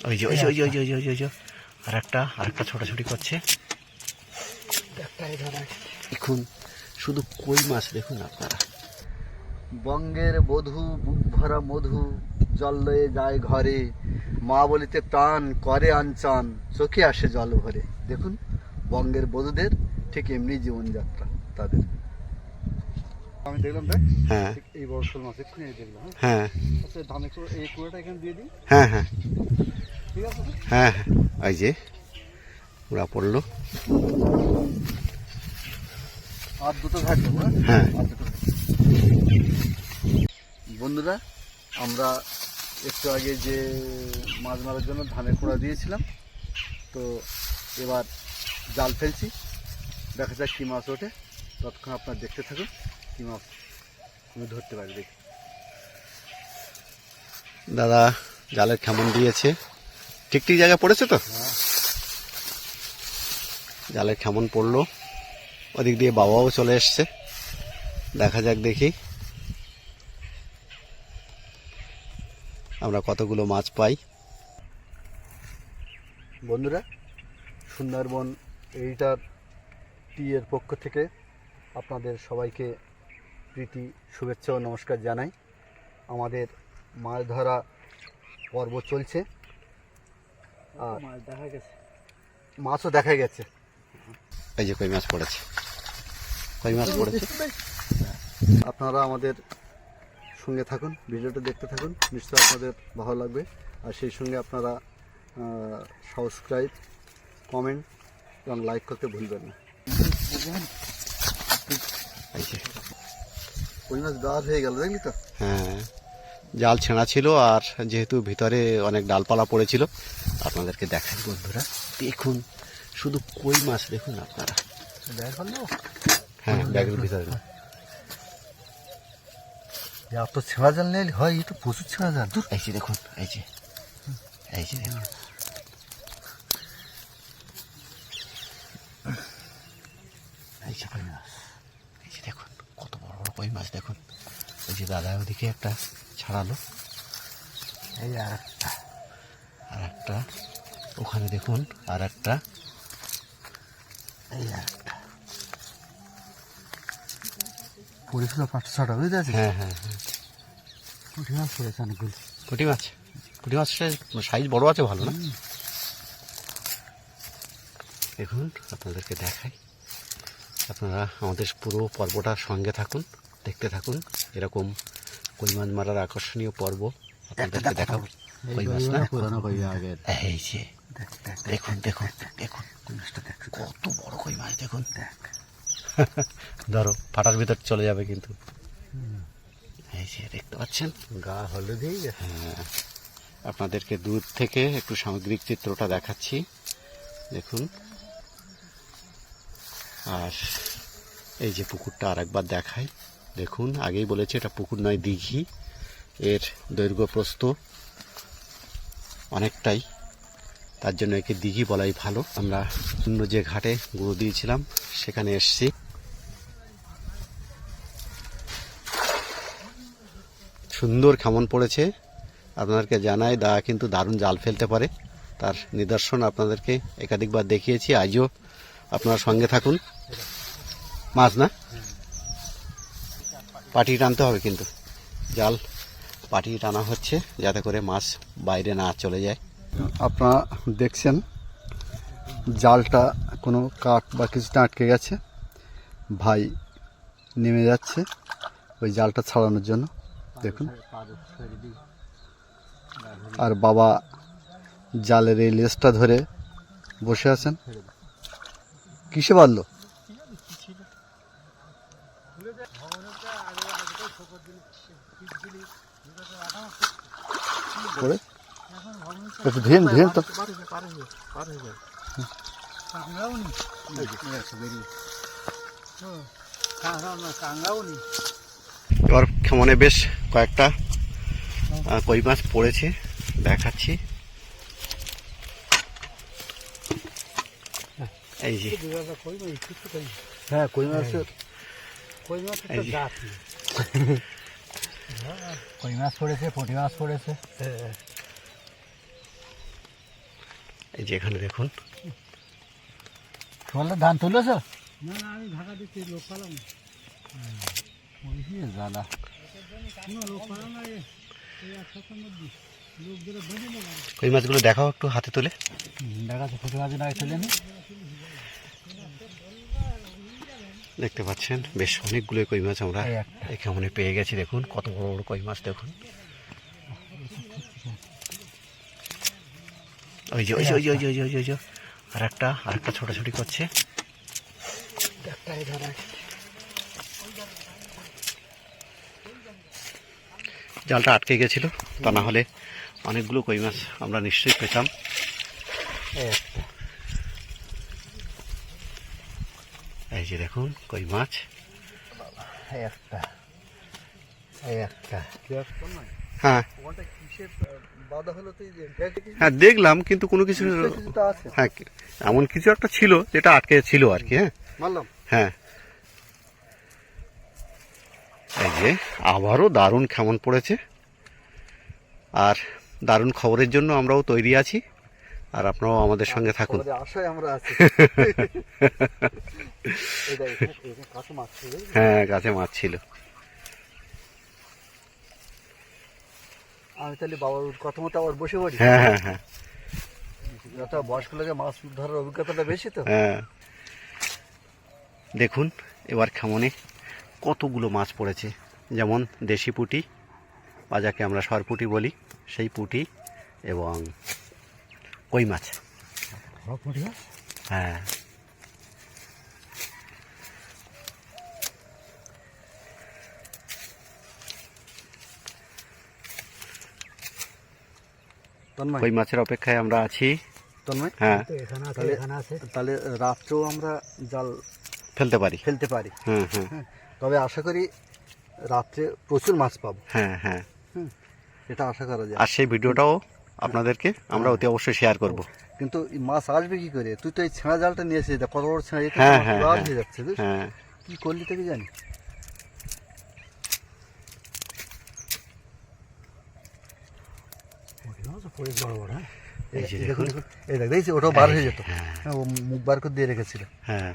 ওই যে ওই যে ওই যে ওই যে ওই যে ওই যে আরেকটা ছোটাছুটি করছে। এখন শুধু কই মাছ দেখুন আপনারা। বঙ্গের বধূ বুক ভরা মধু, জল লয়ে যায় ঘরে, মা বলিতে প্রাণ করে আনচান, চোখে আসে জল ভরে। দেখুন বঙ্গের বধূদের ঠিক এমনি জীবনযাত্রা তাদের। আমি দেখলাম দেখ, হ্যাঁ এই বড় শোল মাছ এক্ষুনি দেখলাম। হ্যাঁ আচ্ছা ধানে এই কুড়োটা এখানে দিয়ে দিই, হ্যাঁ হ্যাঁ ঠিক আছে? হ্যাঁ হ্যাঁ ওই যে ওরা পড়লো। আর দুটো ঘাট দেবো। হ্যাঁ আর দুটো। বন্ধুরা, আমরা একটু আগে যে মাছ মারার জন্য ধানের কুড়া দিয়েছিলাম, তো এবার জাল ফেলছি, দেখা যাক কী মাছ ওঠে। ততক্ষণ আপনারা দেখতে থাকুন কী মাছ আমি ধরতে পারি। দেখি দাদা জালের খেমন দিয়েছে, ঠিক ঠিক জায়গায় পড়েছে তো। জালের খেমন পড়লো, ওদিক দিয়ে বাবাও চলে এসছে, দেখা যাক দেখি আমরা কতগুলো মাছ পাই। বন্ধুরা, সুন্দরবন এডিটর টি-এর পক্ষ থেকে আপনাদের সবাইকে প্রীতি শুভেচ্ছা ও নমস্কার জানাই। আমাদের মাছ ধরা পর্ব চলছে, আর মাছ দেখা গেছে, মাছও দেখা গেছে। এই যে কই মাছ পড়েছে, কই মাছ পড়েছে। আপনারা আমাদের সঙ্গে থাকুন, ভিডিওটা দেখতে থাকুন, নিশ্চয়ই আপনাদের ভালো লাগবে। আর সেই সঙ্গে আপনারা সাবস্ক্রাইব, কমেন্ট এবং লাইক করতে ভুলবেন না। কই মাছ বার হয়ে গেল, দেখলি তো। হ্যাঁ, জাল ছেঁড়া ছিল, আর যেহেতু ভিতরে অনেক ডালপালা পড়েছিল, আপনাদেরকে দেখাই। বন্ধুরা দেখুন, শুধু কই মাছ দেখুন আপনারা। হ্যাঁ, ব্যাগের ভিতরে না। এত ছেঁড়া জাল নিলে হয়, এটা প্রচুর ছেঁড়া জাল। এই যে দেখুন, এই যে দেখুন, এই যে কই মাছ, এই যে দেখুন কত বড় বড় কই মাছ দেখুন। ওই যে দাদা ওদিকে একটা ছাড়ালো, এই আর একটা ওখানে দেখুন, আর একটা, এই আর একটা পড়েছিল 5-6টা, বুঝতে পারছি। হ্যাঁ হ্যাঁ হ্যাঁ, পুঁটি মাছ পড়েছে অনেকগুলো। পুঁটি মাছের সাইজ বড় আছে, ভালো না। দেখুন আপনাদেরকে দেখাই, আপনারা আমাদের পুরো পর্বটার সঙ্গে থাকুন, দেখতে থাকুন। এরকম কই মাছ মারার আকর্ষণীয় পর্ব আপনাদেরকে দেখাবো। কই মাছ না, এই যে দেখুন দেখুন দেখুন, কত বড় কই মাছ দেখুন। ধরো ফাটার ভিতর চলে যাবে কিন্তু। এই যে দেখতে পাচ্ছেন, গা হলুদই। হ্যাঁ, আপনাদেরকে দূর থেকে একটু সামগ্রিক চিত্রটা দেখাচ্ছি, দেখুন। আর এই যে পুকুরটা আরেকবার দেখাই, দেখুন। আগেই বলেছি এটা পুকুর নয়, দিঘি। এর দৈর্ঘ্য প্রস্থ অনেকটাই, তার জন্য একে দিঘি বলাই ভালো। আমরা অন্য যে ঘাটে গুঁড়ো দিয়েছিলাম সেখানে এসছি। সুন্দর খেমন পড়েছে, আপনাদেরকে জানাই। দা কিন্তু দারুণ জাল ফেলতে পারে, তার নিদর্শন আপনাদেরকে একাধিকবার দেখিয়েছি। আজও আপনারা সঙ্গে থাকুন। মাছ না, পাটি টানতে হবে কিন্তু, জাল পাটি টানা হচ্ছে যাতে করে মাছ বাইরে না চলে যায়। আপনারা দেখছেন জালটা কোনো কাঠ বা কিছুটা আটকে গেছে, ভাই নেমে যাচ্ছে ওই জালটা ছাড়ানোর জন্য, দেখুন। আর বাবা জালের এই লেজটা ধরে বসে আছেন। কিসে বাঁধলো? একটু ধীরে ধীরে তো। এবার কেমনে বেশ কয়েকটা কই মাছ পড়েছে, দেখাচ্ছি। এই যে হ্যাঁ, কই মাছের কই মাছ পড়েছে, পুঁটি মাছ পড়েছে। এই যে এখানে দেখুন, তোমার ধান তুলেছ? না না, আমি ঢাকা দিচ্ছি, লোক পালাম জ্বালা। কই মাছগুলো দেখাও একটু হাতে তুলে। দেখাচ্ছে, ছোটো মাছ না তুলে নি। দেখতে পাচ্ছেন বেশ অনেকগুলো কই মাছ আমরা এই একটা। এখানে পেয়ে গেছি। দেখুন কত বড় বড় কই মাছ দেখুন। ওই যে ওই যে ওই যে ওই যে ওই যে ওই যে আর একটা ছোটাছুটি করছে। জালটা আটকে গেছিল, তা না হলে অনেকগুলো কই মাছ আমরা নিশ্চয়ই পেতাম। এই যে দেখুন কই মাছ। হ্যাঁ হ্যাঁ দেখলাম, কিন্তু কোনো কিছু, হ্যাঁ এমন কিছু একটা ছিল যেটা আটকে ছিল আর কি। হ্যাঁ হ্যাঁ, এই যে আবারও দারুণ খেমন পড়েছে, আর দারুণ খবরের জন্য আমরাও তৈরি আছি, আর আপনারাও আমাদের সঙ্গে থাকুন। হ্যাঁ কাছে মাছ ছিল। আমি তাহলে বাবার কথা মতো আবার বসে পড়ি। হ্যাঁ হ্যাঁ হ্যাঁ, যত বয়স্ক লাগে মাছ ধরার অভিজ্ঞতাটা বেশি তো। হ্যাঁ দেখুন এবার খেমনে কতগুলো মাছ পড়েছে, যেমন দেশি পুঁটি বা যাকে আমরা সরপুঁটি বলি সেই পুঁটি এবং কই মাছ। হ্যাঁ কই মাছের অপেক্ষায় আমরা আছি। হ্যাঁ তাহলে রাত্রেও আমরা জাল ফেলতে পারি। হ্যাঁ হ্যাঁ তবে আশা করি রাত্রে প্রচুর মাছ পাবো। হ্যাঁ হ্যাঁ, এটা আশা করা যায়। আর সেই ভিডিওটাও আপনাদেরকে আমরা অতি অবশ্যই শেয়ার করব। কিন্তু এই মাছ আসবে কি করে? তুই তো এই ছেঁড়া জালটা নিয়ে এসেছিস, কত বড় ছেঁড়া, হ্যাঁ হ্যাঁ হয়ে যাচ্ছে। হ্যাঁ, কি করলি থেকে জানি। দেখছি ওটাও বার হয়ে যেত, ও মুখ বার করে দিয়ে রেখেছিল। হ্যাঁ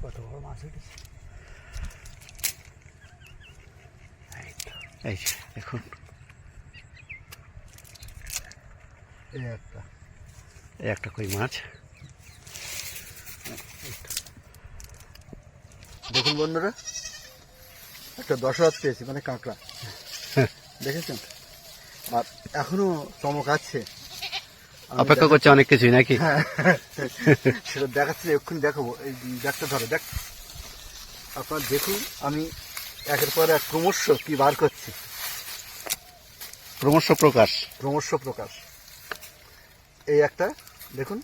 কত বড় মাছ উঠেছে। এই যে দেখুন এই একটা কই মাছ। দেখুন বন্ধুরা, একটা 10,000 পেয়েছি, মানে কাঁকড়া, দেখেছেন? আর এখনো চমক আছে, অপেক্ষা করছে অনেক কিছুই নাকি? সেটা দেখাচ্ছি, এক্ষুনি দেখাবো। এই ব্যাগটা ধরো, দেখ আপনার দেখুন, আমি একের পর এক ক্রমশ কি বার করছি। ক্রমশ প্রকাশ। এই একটা দেখুন,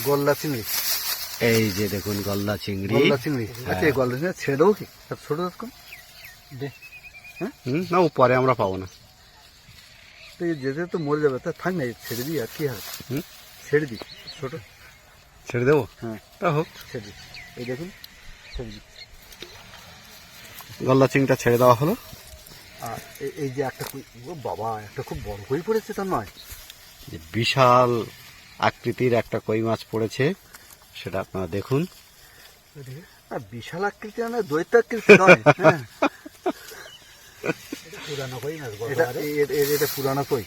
গলদা চিংড়ি। এই যে দেখুন গলদা চিংড়ি। আচ্ছা, এই গলদা চিংড়ি ছেড়ে দেবো কি? ছোট দেখুন, না ও পরে আমরা পাবো না। যেতে তো মরে যাবে, তা থাক না, ছেড়ে দিই, আর কি হবে। ছেড়ে দিই, ছোট ছেড়ে দেবো। হ্যাঁ তা হোক, ছেড়ে দিই। এই দেখুন, ছেড়ে দিই। গলদা চিংড়িটা ছেড়ে দেওয়া হলো। আর এই যে একটা কই, ও বাবা, একটা খুব বড় কই পড়েছে, তা নয়, বিশাল আকৃতির একটা কই মাছ পড়েছে, সেটা আপনারা দেখুন। বিশাল আকৃতি, মানে দৈত্য আকৃতি নয়। হ্যাঁ, পুরানো কই মাছ, এটা পুরানো কই।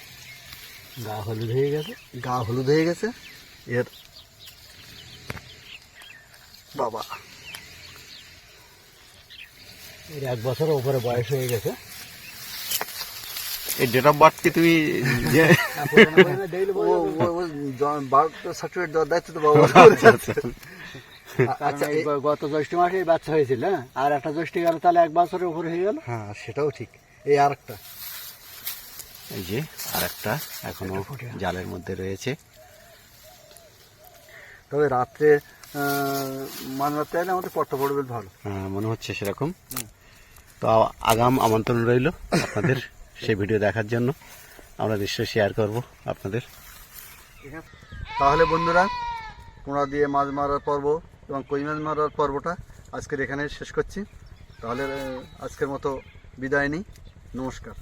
গা হলুদ হয়ে গেছে এর। বাবা, এর 1 বছরের উপরে বয়স হয়ে গেছে। এই ডেট অফ বার্থ কি তুমি সার্টিফিকেট দেওয়ার দায়িত্ব তো বাবা। আচ্ছা, গত জ্যৈষ্ঠ মাসে বাচ্চা হয়েছিল, আর একটা জ্যৈষ্ঠ গেল, তাহলে 1 বছরের উপরে হয়ে গেল। হ্যাঁ, সেটাও ঠিক। এই আরেকটা, এই যে আরেকটা এখনো জালের মধ্যে রয়েছে। তবে রাত্রে মাঝরাতে এলে আমাদের পট্টা পড়বে ভালো। হ্যাঁ, মনে হচ্ছে সেরকম। তো আগাম আমন্ত্রণ রইল আপনাদের সেই ভিডিও দেখার জন্য, আমরা নিশ্চয়ই শেয়ার করব আপনাদের। তাহলে বন্ধুরা, পোনা দিয়ে মাছ মারার পর্ব এবং কই মাছ মারার পর্বটা আজকের এখানে শেষ করছি। তাহলে আজকের মতো বিদায় নিই, নমস্কার।